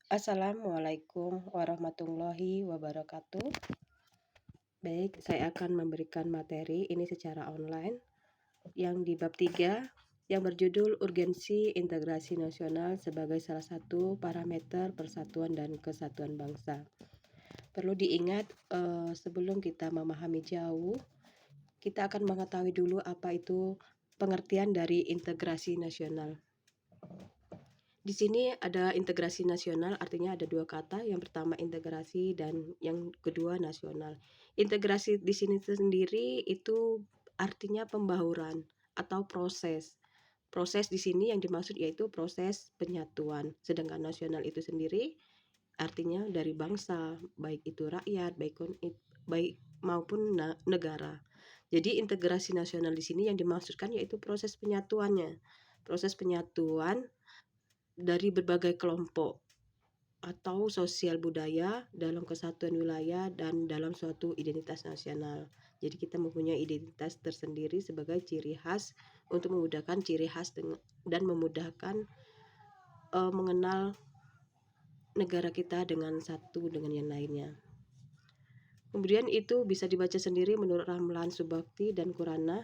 Assalamualaikum warahmatullahi wabarakatuh. Baik, saya akan memberikan materi ini secara online yang di bab 3 yang berjudul Urgensi Integrasi Nasional sebagai salah satu parameter persatuan dan kesatuan bangsa. Perlu diingat sebelum kita memahami jauh, kita akan mengetahui dulu apa itu pengertian dari integrasi nasional. Di sini ada integrasi nasional, artinya ada dua kata. Yang pertama integrasi dan yang kedua nasional. Integrasi di sini sendiri itu artinya pembahuran atau proses. Proses di sini yang dimaksud yaitu proses penyatuan. Sedangkan nasional itu sendiri artinya dari bangsa, baik itu rakyat, baik maupun negara. Jadi integrasi nasional di sini yang dimaksudkan yaitu proses penyatuannya. Proses penyatuan dari berbagai kelompok atau sosial budaya dalam kesatuan wilayah dan dalam suatu identitas nasional. Jadi kita mempunyai identitas tersendiri sebagai ciri khas untuk memudahkan ciri khas dan memudahkan mengenal negara kita dengan satu dengan yang lainnya. Kemudian itu bisa dibaca sendiri menurut Ramlan Subakti dan Kurana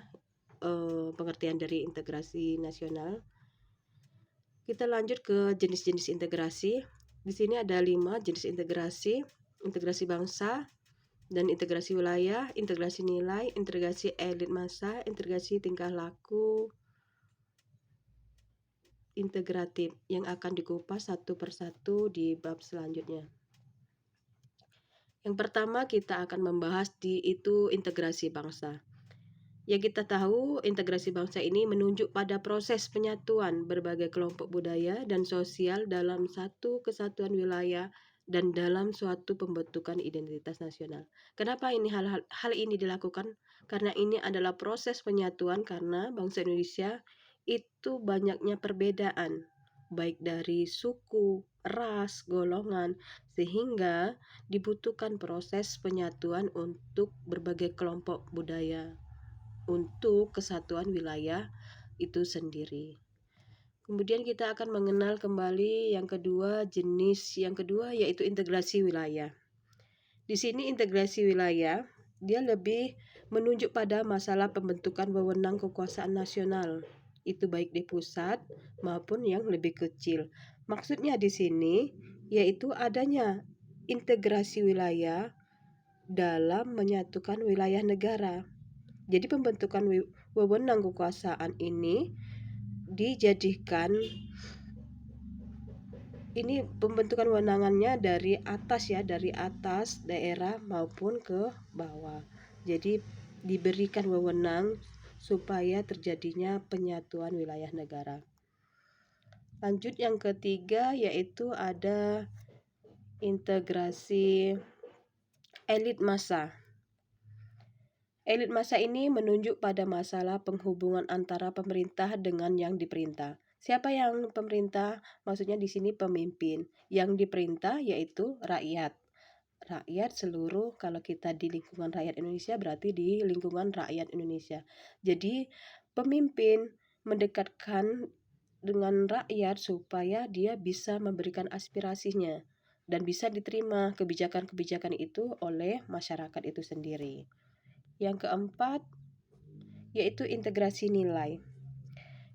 pengertian dari integrasi nasional. Kita lanjut ke jenis-jenis integrasi. Di sini ada 5 jenis integrasi: integrasi bangsa dan integrasi wilayah, integrasi nilai, integrasi elit massa, integrasi tingkah laku integratif yang akan dikupas satu persatu di bab selanjutnya. Yang pertama kita akan membahas itu integrasi bangsa. Yang kita tahu, integrasi bangsa ini menunjuk pada proses penyatuan berbagai kelompok budaya dan sosial dalam satu kesatuan wilayah dan dalam suatu pembentukan identitas nasional. Kenapa hal ini dilakukan? Karena ini adalah proses penyatuan karena bangsa Indonesia itu banyaknya perbedaan, baik dari suku, ras, golongan, sehingga dibutuhkan proses penyatuan untuk berbagai kelompok budaya untuk kesatuan wilayah itu sendiri. Kemudian kita akan mengenal kembali jenis yang kedua yaitu integrasi wilayah. Di sini integrasi wilayah dia lebih menunjuk pada masalah pembentukan wewenang kekuasaan nasional, itu baik di pusat maupun yang lebih kecil. Maksudnya di sini yaitu adanya integrasi wilayah dalam menyatukan wilayah negara. Jadi pembentukan wewenang kekuasaan ini dijadikan pembentukan wewenangannya dari atas daerah maupun ke bawah. Jadi diberikan wewenang supaya terjadinya penyatuan wilayah negara. Lanjut yang ketiga yaitu ada integrasi elit massa. Elit massa ini menunjuk pada masalah penghubungan antara pemerintah dengan yang diperintah. Siapa yang pemerintah? Maksudnya di sini pemimpin. Yang diperintah yaitu rakyat. Rakyat seluruh, kalau kita di lingkungan rakyat Indonesia berarti di lingkungan rakyat Indonesia. Jadi pemimpin mendekatkan dengan rakyat supaya dia bisa memberikan aspirasinya dan bisa diterima kebijakan-kebijakan itu oleh masyarakat itu sendiri. Yang keempat yaitu integrasi nilai,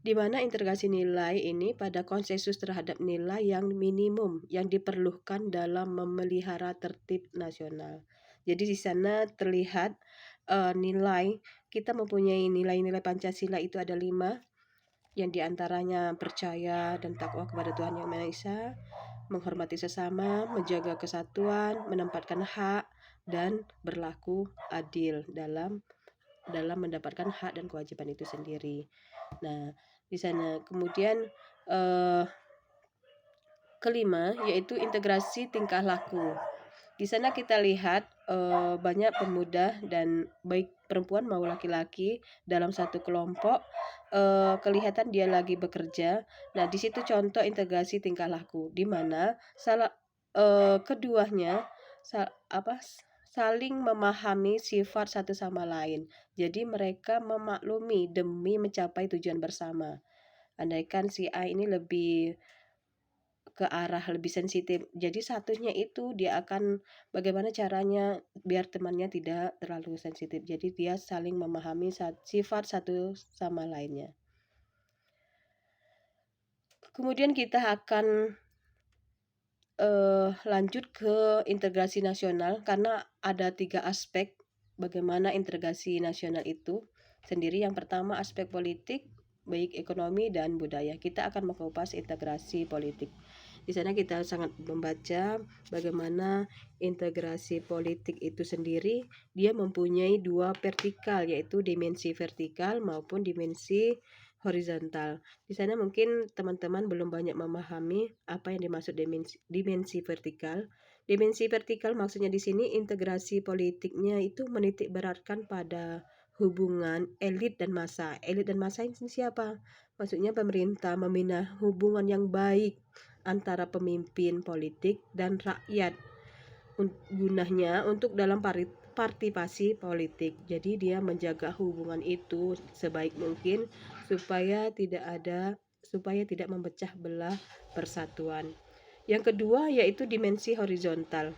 di mana integrasi nilai ini pada konsensus terhadap nilai yang minimum yang diperlukan dalam memelihara tertib nasional. Jadi di sana terlihat nilai, kita mempunyai nilai-nilai Pancasila itu ada 5, yang diantaranya percaya dan takwa kepada Tuhan Yang Maha Esa, menghormati sesama, menjaga kesatuan, menempatkan hak, dan berlaku adil dalam mendapatkan hak dan kewajiban itu sendiri. Nah, di sana kemudian kelima yaitu integrasi tingkah laku. Di sana kita lihat banyak pemuda dan baik perempuan maupun laki-laki dalam satu kelompok kelihatan dia lagi bekerja. Nah, di situ contoh integrasi tingkah laku di mana keduanya saling memahami sifat satu sama lain. Jadi mereka memaklumi demi mencapai tujuan bersama. Andaikan si A ini lebih ke arah lebih sensitif. Jadi satunya itu dia akan bagaimana caranya biar temannya tidak terlalu sensitif. Jadi dia saling memahami sifat satu sama lainnya. Kemudian kita akan lanjut ke integrasi nasional karena ada 3 aspek bagaimana integrasi nasional itu sendiri. Yang pertama aspek politik, baik ekonomi dan budaya. Kita akan mengupas integrasi politik. Di sana kita sangat membaca bagaimana integrasi politik itu sendiri dia mempunyai 2 vertikal, yaitu dimensi vertikal maupun dimensi horizontal. Di sana mungkin teman-teman belum banyak memahami apa yang dimaksud dimensi vertikal. Dimensi vertikal maksudnya di sini integrasi politiknya itu menitik beratkan pada hubungan elit dan massa. Elit dan massa ini siapa? Maksudnya pemerintah membina hubungan yang baik antara pemimpin politik dan rakyat gunanya untuk dalam partisipasi politik. Jadi dia menjaga hubungan itu sebaik mungkin supaya tidak memecah belah persatuan. Yang kedua yaitu dimensi horizontal,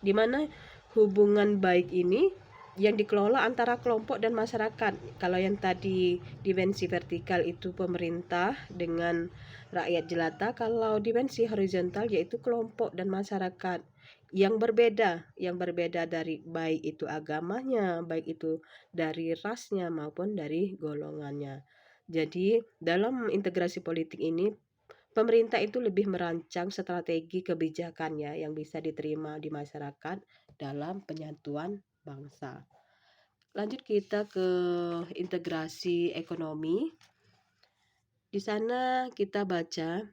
di mana hubungan baik ini yang dikelola antara kelompok dan masyarakat. Kalau yang tadi dimensi vertikal itu pemerintah dengan rakyat jelata, kalau dimensi horizontal yaitu kelompok dan masyarakat yang berbeda dari baik itu agamanya, baik itu dari rasnya maupun dari golongannya. Jadi dalam integrasi politik ini pemerintah itu lebih merancang strategi kebijakannya yang bisa diterima di masyarakat dalam penyatuan bangsa. Lanjut kita ke integrasi ekonomi. Di sana kita baca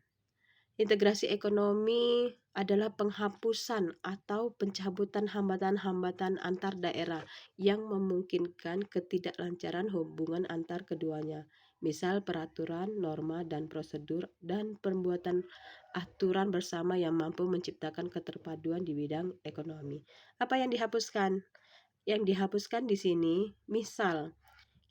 integrasi ekonomi adalah penghapusan atau pencabutan hambatan-hambatan antar daerah yang memungkinkan ketidaklancaran hubungan antar keduanya. Misal peraturan, norma, dan prosedur, dan pembuatan aturan bersama yang mampu menciptakan keterpaduan di bidang ekonomi. Apa yang dihapuskan? Yang dihapuskan di sini, misal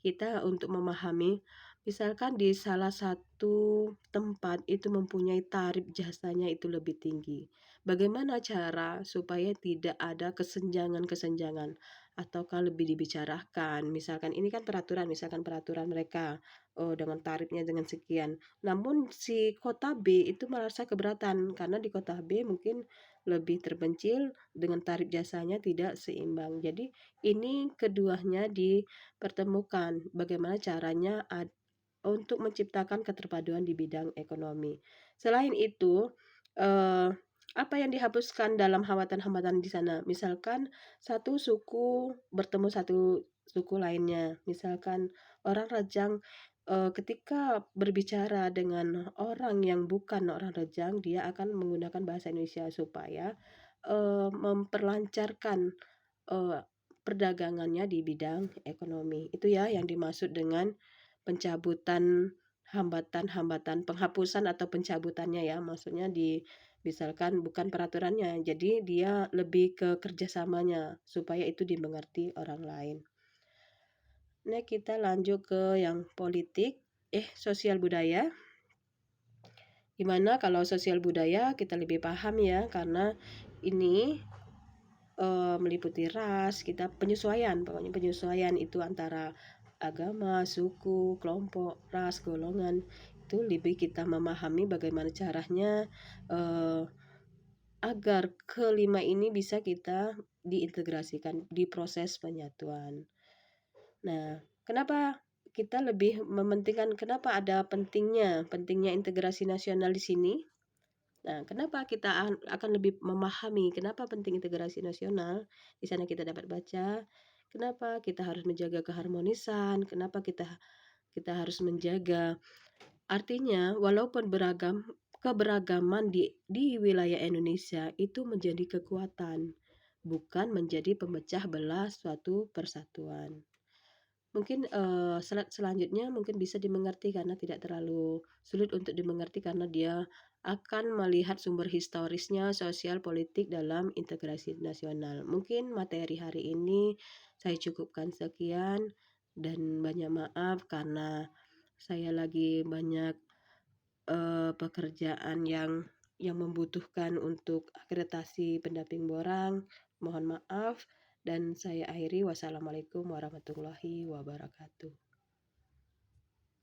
kita untuk memahami, misalkan di salah satu tempat itu mempunyai tarif jasanya itu lebih tinggi. Bagaimana cara supaya tidak ada kesenjangan-kesenjangan ataukah lebih dibicarakan? Misalkan ini kan peraturan, misalkan peraturan mereka dengan tarifnya dengan sekian. Namun si kota B itu merasa keberatan karena di kota B mungkin lebih terpencil dengan tarif jasanya tidak seimbang. Jadi ini keduanya dipertemukan bagaimana caranya untuk menciptakan keterpaduan di bidang ekonomi. Selain itu, apa yang dihapuskan dalam hambatan-hambatan di sana? Misalkan satu suku bertemu satu suku lainnya. Misalkan orang Rejang ketika berbicara dengan orang yang bukan orang Rejang, dia akan menggunakan bahasa Indonesia supaya memperlancarkan eh, perdagangannya di bidang ekonomi. Itu ya yang dimaksud dengan pencabutan hambatan-hambatan, penghapusan atau pencabutannya ya. Maksudnya misalkan bukan peraturannya, jadi dia lebih ke kerjasamanya supaya itu dimengerti orang lain. Nah kita lanjut ke yang politik, sosial budaya. Gimana kalau sosial budaya kita lebih paham ya, karena ini meliputi ras, kita penyesuaian, pokoknya penyesuaian itu antara agama, suku, kelompok, ras, golongan, itu lebih kita memahami bagaimana caranya agar kelima ini bisa kita diintegrasikan di proses penyatuan. Nah, kenapa kita lebih mementingkan, kenapa ada pentingnya integrasi nasional di sini? Nah, kenapa kita akan lebih memahami kenapa penting integrasi nasional? Di sana kita dapat baca kenapa kita harus menjaga keharmonisan, kenapa kita harus menjaga. Artinya, walaupun keberagaman di wilayah Indonesia itu menjadi kekuatan, bukan menjadi pemecah belah suatu persatuan. Mungkin selanjutnya mungkin bisa dimengerti karena tidak terlalu sulit untuk dimengerti karena dia akan melihat sumber historisnya sosial politik dalam integrasi nasional. Mungkin materi hari ini saya cukupkan sekian dan banyak maaf karena saya lagi banyak pekerjaan yang yang membutuhkan untuk akreditasi pendamping borang, mohon maaf dan saya akhiri. Wassalamualaikum warahmatullahi wabarakatuh.